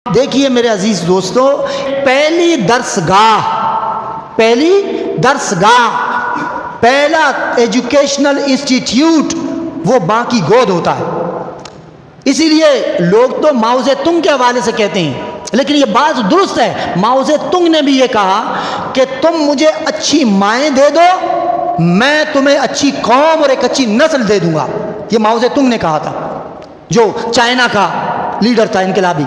دیکھیے میرے عزیز دوستو، پہلی درسگاہ پہلا ایجوکیشنل انسٹیٹیوٹ وہ ماں کی گود ہوتا ہے۔ اسی لیے لوگ تو ماؤ زے تنگ کے حوالے سے کہتے ہیں، لیکن یہ بات درست ہے۔ ماؤ زے تنگ نے بھی یہ کہا کہ تم مجھے اچھی مائیں دے دو، میں تمہیں اچھی قوم اور ایک اچھی نسل دے دوں گا۔ یہ ماؤ زے تنگ نے کہا تھا، جو چائنا کا لیڈر تھا انقلابی۔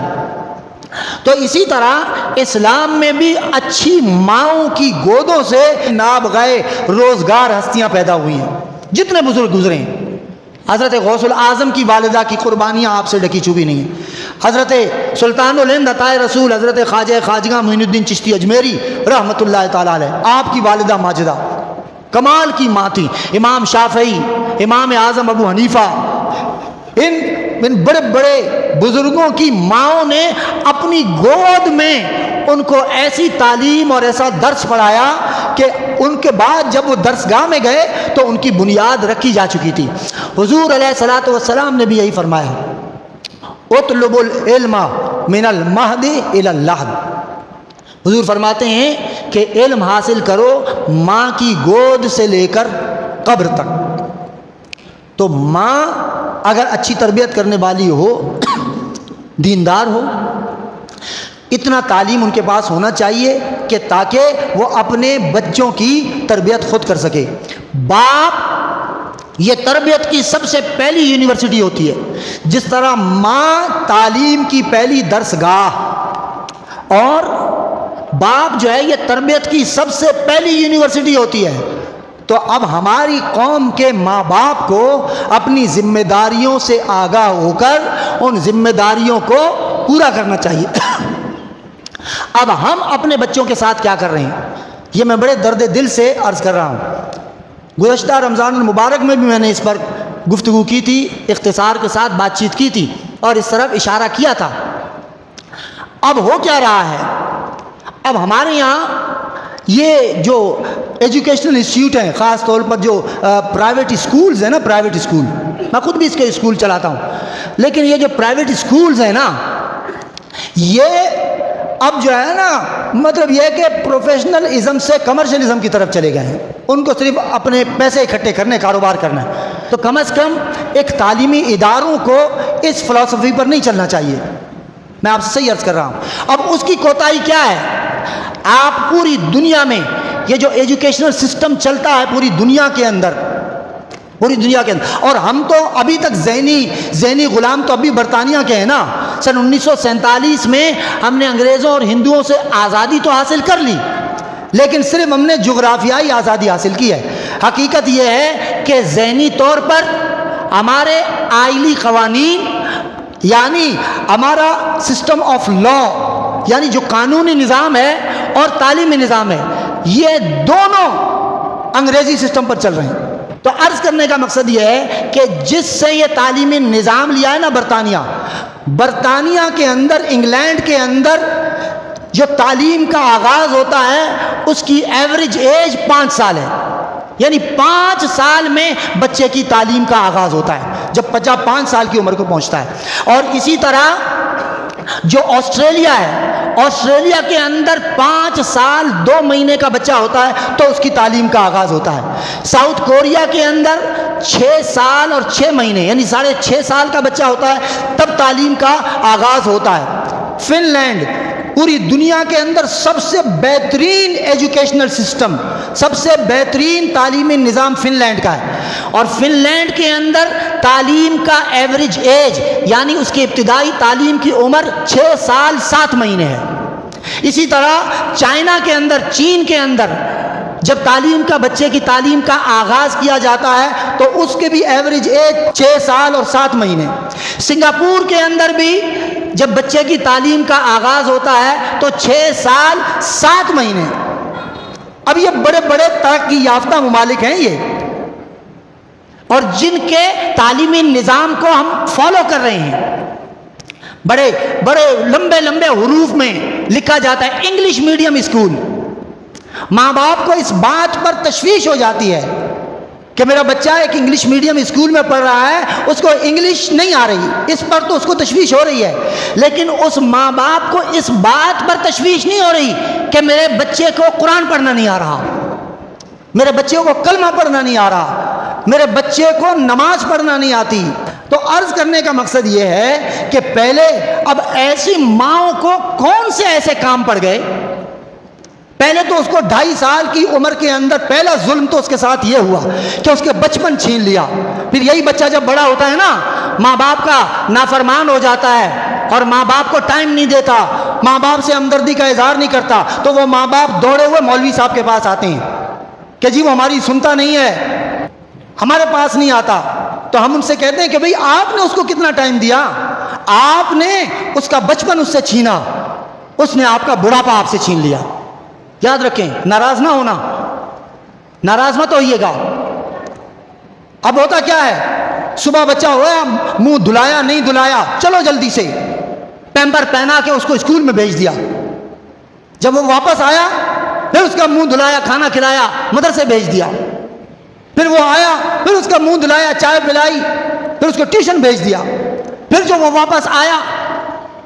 تو اسی طرح اسلام میں بھی اچھی ماؤں کی گودوں سے نابغہ روزگار ہستیاں پیدا ہوئی ہیں۔ جتنے بزرگ گزرے ہیں، حضرت غوث العظم کی والدہ کی قربانیاں آپ سے ڈکی چوبی نہیں ہیں۔ حضرت سلطان الہند عطائے رسول حضرت خواجہ خواجگاں معین الدین چشتی اجمیری رحمۃ اللہ تعالیٰ علیہ، آپ کی والدہ ماجدہ کمال کی ماں تھی۔ امام شافعی، امام اعظم ابو حنیفہ، ان بڑے بڑے بزرگوں کی ماؤں نے اپنی گود میں ان کو ایسی تعلیم اور ایسا درس پڑھایا کہ ان کے بعد جب وہ درسگاہ میں گئے تو ان کی بنیاد رکھی جا چکی تھی۔ حضور علیہ الصلوۃ والسلام نے بھی یہی فرمایا، اطلب العلم من المہد الی اللحد۔ حضور فرماتے ہیں کہ علم حاصل کرو ماں کی گود سے لے کر قبر تک۔ تو ماں اگر اچھی تربیت کرنے والی ہو، دیندار ہو، اتنا تعلیم ان کے پاس ہونا چاہیے کہ تاکہ وہ اپنے بچوں کی تربیت خود کر سکے۔ باپ یہ تربیت کی سب سے پہلی یونیورسٹی ہوتی ہے، جس طرح ماں تعلیم کی پہلی درسگاہ، اور باپ جو ہے یہ تربیت کی سب سے پہلی یونیورسٹی ہوتی ہے۔ تو اب ہماری قوم کے ماں باپ کو اپنی ذمہ داریوں سے آگاہ ہو کر ان ذمہ داریوں کو پورا کرنا چاہیے۔ اب ہم اپنے بچوں کے ساتھ کیا کر رہے ہیں، یہ میں بڑے درد دل سے عرض کر رہا ہوں۔ گزشتہ رمضان المبارک میں بھی میں نے اس پر گفتگو کی تھی، اختصار کے ساتھ بات چیت کی تھی اور اس طرف اشارہ کیا تھا۔ اب ہو کیا رہا ہے، اب ہمارے یہاں یہ جو ایجوکیشنل انسٹیٹیوٹ ہیں، خاص طور پر جو پرائیویٹ اسکولز ہیں نا، پرائیویٹ اسکول، میں خود بھی اس کے اسکول چلاتا ہوں، لیکن یہ جو پرائیویٹ اسکولز ہیں نا، یہ اب جو ہے نا، مطلب یہ کہ پروفیشنلزم سے کمرشلزم کی طرف چلے گئے ہیں۔ ان کو صرف اپنے پیسے اکٹھے کرنے، کاروبار کرنا ہے۔ تو کم از کم ایک تعلیمی اداروں کو اس فلسفی پر نہیں چلنا چاہیے۔ میں آپ سے صحیح عرض کر رہا ہوں۔ اب اس کی کوتاہی کیا ہے، آپ پوری دنیا میں یہ جو ایجوکیشنل سسٹم چلتا ہے پوری دنیا کے اندر، اور ہم تو ابھی تک ذہنی غلام تو ابھی برطانیہ کے ہیں نا۔ سن 1947 میں ہم نے انگریزوں اور ہندوؤں سے آزادی تو حاصل کر لی، لیکن صرف ہم نے جغرافیائی آزادی حاصل کی ہے۔ حقیقت یہ ہے کہ ذہنی طور پر ہمارے آئلی قوانین، یعنی ہمارا سسٹم آف لا، یعنی جو قانونی نظام ہے اور تعلیمی نظام ہے، یہ دونوں انگریزی سسٹم پر چل رہے ہیں۔ تو عرض کرنے کا مقصد یہ ہے کہ جس سے یہ تعلیمی نظام لیا ہے نا برطانیہ کے اندر، انگلینڈ کے اندر جو تعلیم کا آغاز ہوتا ہے اس کی ایوریج ایج 5 سال ہے، یعنی 5 سال میں بچے کی تعلیم کا آغاز ہوتا ہے جب 5 سال کی عمر کو پہنچتا ہے۔ اور اسی طرح جو آسٹریلیا ہے، آسٹریلیا کے اندر 5 سال 2 مہینے کا بچہ ہوتا ہے تو اس کی تعلیم کا آغاز ہوتا ہے۔ ساؤتھ کوریا کے اندر 6 سال اور 6 مہینے یعنی 6.5 سال کا بچہ ہوتا ہے تب تعلیم کا آغاز ہوتا ہے۔ فن لینڈ پوری دنیا کے اندر سب سے بہترین ایجوکیشنل سسٹم، سب سے بہترین تعلیمی نظام فن لینڈ کا ہے، اور فن لینڈ کے اندر تعلیم کا ایوریج ایج یعنی اس کی ابتدائی تعلیم کی عمر 6 سال 7 مہینے ہے۔ اسی طرح چائنا کے اندر، چین کے اندر جب بچے کی تعلیم کا آغاز کیا جاتا ہے تو اس کے بھی ایوریج ایج 6 سال اور 7 مہینے۔ سنگاپور کے اندر بھی جب بچے کی تعلیم کا آغاز ہوتا ہے تو 6 سال 7 مہینے۔ اب یہ بڑے بڑے ترقی یافتہ ممالک ہیں یہ، اور جن کے تعلیمی نظام کو ہم فالو کر رہے ہیں۔ بڑے بڑے لمبے حروف میں لکھا جاتا ہے انگلش میڈیم اسکول۔ ماں باپ کو اس بات پر تشویش ہو جاتی ہے کہ میرا بچہ ایک انگلش میڈیم اسکول میں پڑھ رہا ہے، اس کو انگلش نہیں آ رہی، اس پر تو اس کو تشویش ہو رہی ہے، لیکن اس ماں باپ کو اس بات پر تشویش نہیں ہو رہی کہ میرے بچے کو قرآن پڑھنا نہیں آ رہا، میرے بچے کو کلمہ پڑھنا نہیں آ رہا، میرے بچے کو نماز پڑھنا نہیں آتی۔ تو عرض کرنے کا مقصد یہ ہے کہ پہلے اب ایسی ماؤں کو کون سے ایسے کام پڑ گئے، پہلے تو اس کو 2.5 سال کی عمر کے اندر پہلا ظلم تو اس کے ساتھ یہ ہوا کہ اس کے بچپن چھین لیا۔ پھر یہی بچہ جب بڑا ہوتا ہے نا، ماں باپ کا نافرمان ہو جاتا ہے اور ماں باپ کو ٹائم نہیں دیتا، ماں باپ سے ہمدردی کا اظہار نہیں کرتا، تو وہ ماں باپ دوڑے ہوئے مولوی صاحب کے پاس آتے ہیں کہ جی وہ ہماری سنتا نہیں ہے، ہمارے پاس نہیں آتا۔ تو ہم ان سے کہتے ہیں کہ بھئی آپ نے اس کو کتنا ٹائم دیا، آپ نے اس کا بچپن اس سے چھینا، اس نے آپ کا بڑھاپا آپ سے چھین لیا۔ یاد رکھیں، ناراض نہ ہونا، ناراض مت ہوئیے گا۔ اب ہوتا کیا ہے، صبح بچہ ہوا، منہ دھلایا نہیں دھلایا، چلو جلدی سے پیمپر پہنا کے اس کو اسکول میں بھیج دیا۔ جب وہ واپس آیا پھر اس کا منہ دھلایا، کھانا کھلایا، مدرسے بھیج دیا۔ پھر وہ آیا، پھر اس کا منہ دھلایا، چائے پلائی، پھر اس کو ٹیوشن بھیج دیا۔ پھر جب وہ واپس آیا،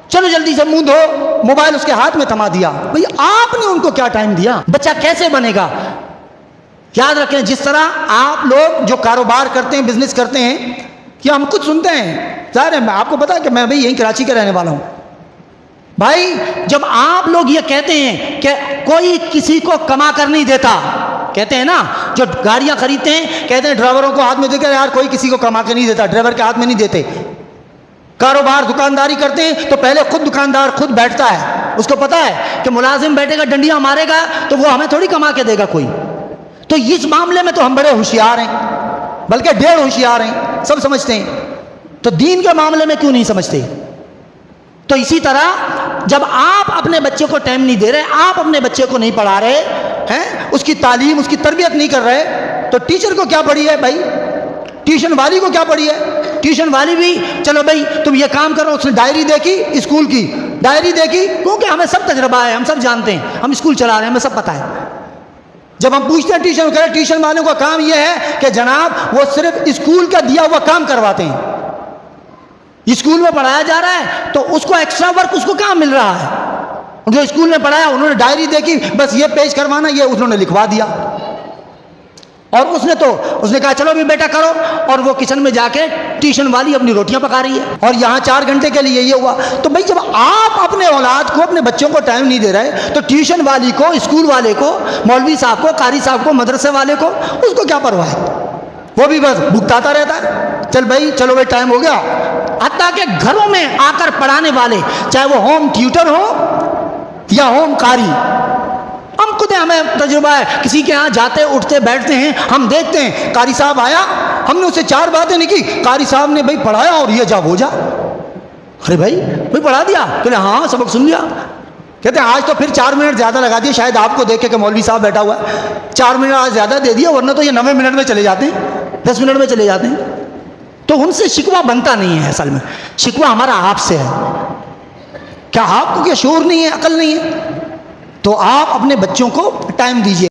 چلو جلدی سے منہ دھو، موبائل اس کے ہاتھ میں تھما دیا۔ بھئی آپ نے ان کو کیا ٹائم دیا؟ بچہ کیسے بنے گا؟ یاد رکھیں، جس طرح آپ لوگ جو کاروبار کرتے ہیں، بزنس کرتے ہیں، کیا ہم خود سنتے ہیں، ظاہر ہے آپ کو پتا ہے کہ میں بھئی یہیں کراچی کا رہنے والا ہوں۔ بھائی جب آپ لوگ یہ کہتے ہیں کہ کوئی کسی کو کما کر نہیں دیتا، کہتے ہیں نا، جو گاڑیاں خریدتے ہیں کہتے ہیں ڈرائیوروں کو ہاتھ میں دے کر یار کوئی کسی کو کما کے نہیں دیتا، ڈرائیور کے ہاتھ میں نہیں دیتے۔ کاروبار دکانداری کرتے ہیں تو پہلے خود دکاندار خود بیٹھتا ہے، اس کو پتا ہے کہ ملازم بیٹھے گا ڈنڈیاں مارے گا تو وہ ہمیں تھوڑی کما کے دے گا کوئی۔ تو اس معاملے میں تو ہم بڑے ہوشیار ہیں، بلکہ ڈھیر ہوشیار ہیں، سب سمجھتے ہیں، تو دین کے معاملے میں کیوں نہیں سمجھتے؟ تو اسی طرح جب آپ اپنے بچے کو ٹائم نہیں دے رہے، آپ اپنے بچے کو نہیں پڑھا رہے ہیں، اس کی تعلیم، اس کی تربیت نہیں کر رہے، تو ٹیچر کو کیا پڑھی ہے بھائی؟ ٹیوشن والی کو کیا پڑھی ہے؟ ٹیوشن والی بھی چلو بھائی تم یہ کام کرو، اس نے ڈائری دیکھی، اسکول کی ڈائری دیکھی، کیونکہ ہمیں سب تجربہ ہے، ہم سب جانتے ہیں، ہم اسکول چلا رہے ہیں، ہمیں سب پتہ ہے۔ جب ہم پوچھتے ہیں ٹیوشن کرے، ٹیوشن والوں کا کام یہ ہے کہ جناب وہ صرف اسکول کا دیا ہوا کام کرواتے ہیں، اسکول میں پڑھایا جا رہا ہے تو اس کو ایکسٹرا ورک اس کو کہاں مل رہا ہے؟ جو اسکول میں پڑھایا انہوں نے ڈائری دیکھی، بس یہ پیش کروانا، یہ انہوں نے لکھوا دیا، اور اس نے کہا چلو بھی بیٹا کرو، اور وہ کچن میں جا کے ٹیوشن والی اپنی روٹیاں پکا رہی ہے، اور یہاں 4 گھنٹے کے لیے یہ ہوا۔ تو بھائی جب آپ اپنے اولاد کو، اپنے بچوں کو ٹائم نہیں دے رہے تو ٹیوشن والی کو، اسکول والے کو، مولوی صاحب کو، قاری صاحب کو، مدرسے والے کو، اس کو کیا پرواہ ہے؟ وہ بھی بس بھگتاتا رہتا ہے، چل بھائی چلو بھائی ٹائم ہو گیا۔ حتیٰ کہ گھروں میں آ کر پڑھانے والے، چاہے وہ ہوم ٹیوٹر ہو یا ہوم قاری، ہم خود ہمیں تجربہ ہے، کسی کے ہاں جاتے اٹھتے بیٹھتے ہیں، ہم دیکھتے ہیں قاری صاحب آیا، ہم نے اسے 4 باتیں نہیں کی، قاری صاحب نے بھائی پڑھایا اور یہ جا وہ جا، ارے بھائی پڑھا دیا؟ کہ ہاں سبق سن لیا۔ کہتے ہیں آج تو پھر 4 منٹ زیادہ لگا دیے، شاید آپ کو دیکھے کہ مولوی صاحب بیٹھا ہوا ہے، 4 منٹ آج زیادہ دے دیا، ورنہ تو یہ 90 منٹ میں چلے جاتے ہیں، 10 منٹ میں چلے جاتے ہیں۔ تو ان سے شکوہ بنتا نہیں ہے، اصل میں شکوہ ہمارا آپ سے ہے۔ کیا آپ کو کیا شعور نہیں ہے، عقل نہیں ہے؟ تو آپ اپنے بچوں کو ٹائم دیجیے۔